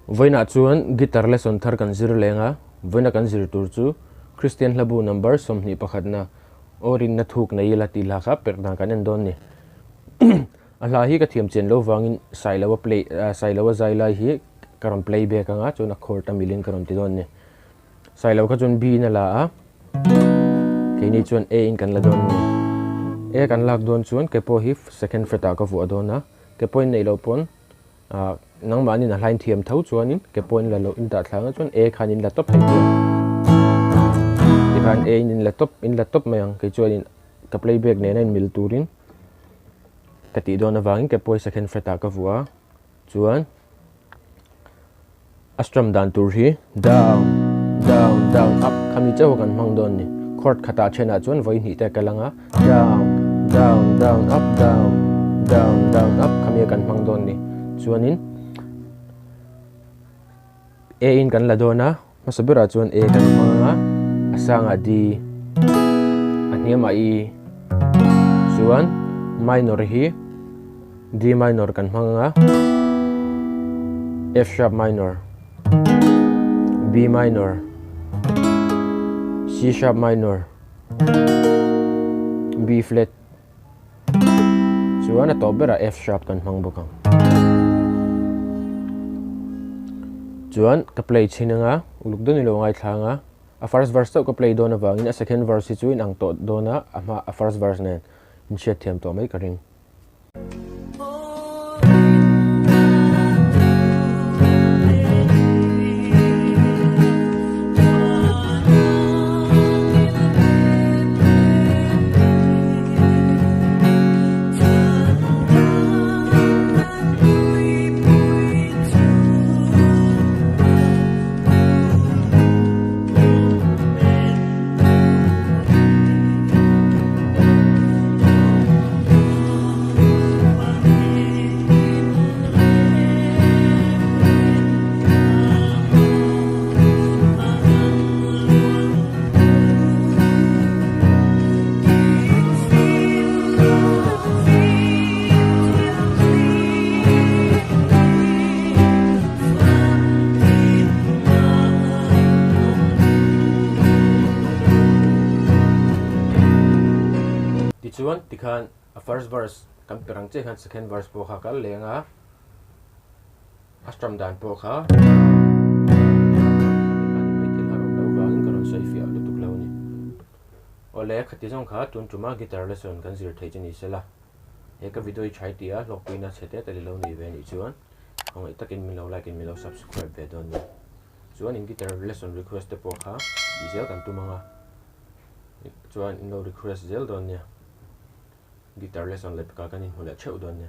voina chuan guitar lesson thar kan zir lenga voina kan zir tur chu Christian hlabu number somni pakhatna orin na thuk nei la ti la kha Perhdan kan en don ni ala hi ka thiam chen lo wangin sailawa play sailawa zaila hi karam playback anga chuna khorta milin karam ti don ni sailawa ka chun b na la a ke ni chun a in kan la don ni a kan lak don chuan ke po hi second fret a ka vu adona ke point nei lo pon nang mani na line thiam thau chuanin ke point la lo in ta thlanga chuan a khanin la top thei kan a in la top mayang ke chuanin ka playback ne in mil turin ka ti don awangin ke point second fret a ka vuwa chuan astram dan tur hi down down down up khami chaw kan mang don ni chord khata chena chuan voi ni te kalanga down down down up down down down up khami kan mang don ni chuanin a in kan la dona masabira chuan a kan manga asanga d aniama e chuan minor hi d minor kan manga f sharp minor b minor c sharp minor b flat chuan a tobera f sharp kan mang bokang chuan ka play chinanga uluk doni lo ngai thlanga a first verse to ka play dona wangin a second verse chu in ang to dona ama a first verse nen in chat thiam to mai ka ring chuan tikhan a first verse kan perang che khan second verse po kha kal lenga astram dan po kha ole khati jong kha tun tuma guitar lesson kan zir thei chini sela eka video chai tia hlawpui na chete tali lo ni ve ni chuan hong itakin mi lo like in mi lo subscribe ve don ni chuan in guitar lesson request te po kha diesel kan tumanga chuan in lo request zel don ni guitar lesson le ka kan in hula cheu don ni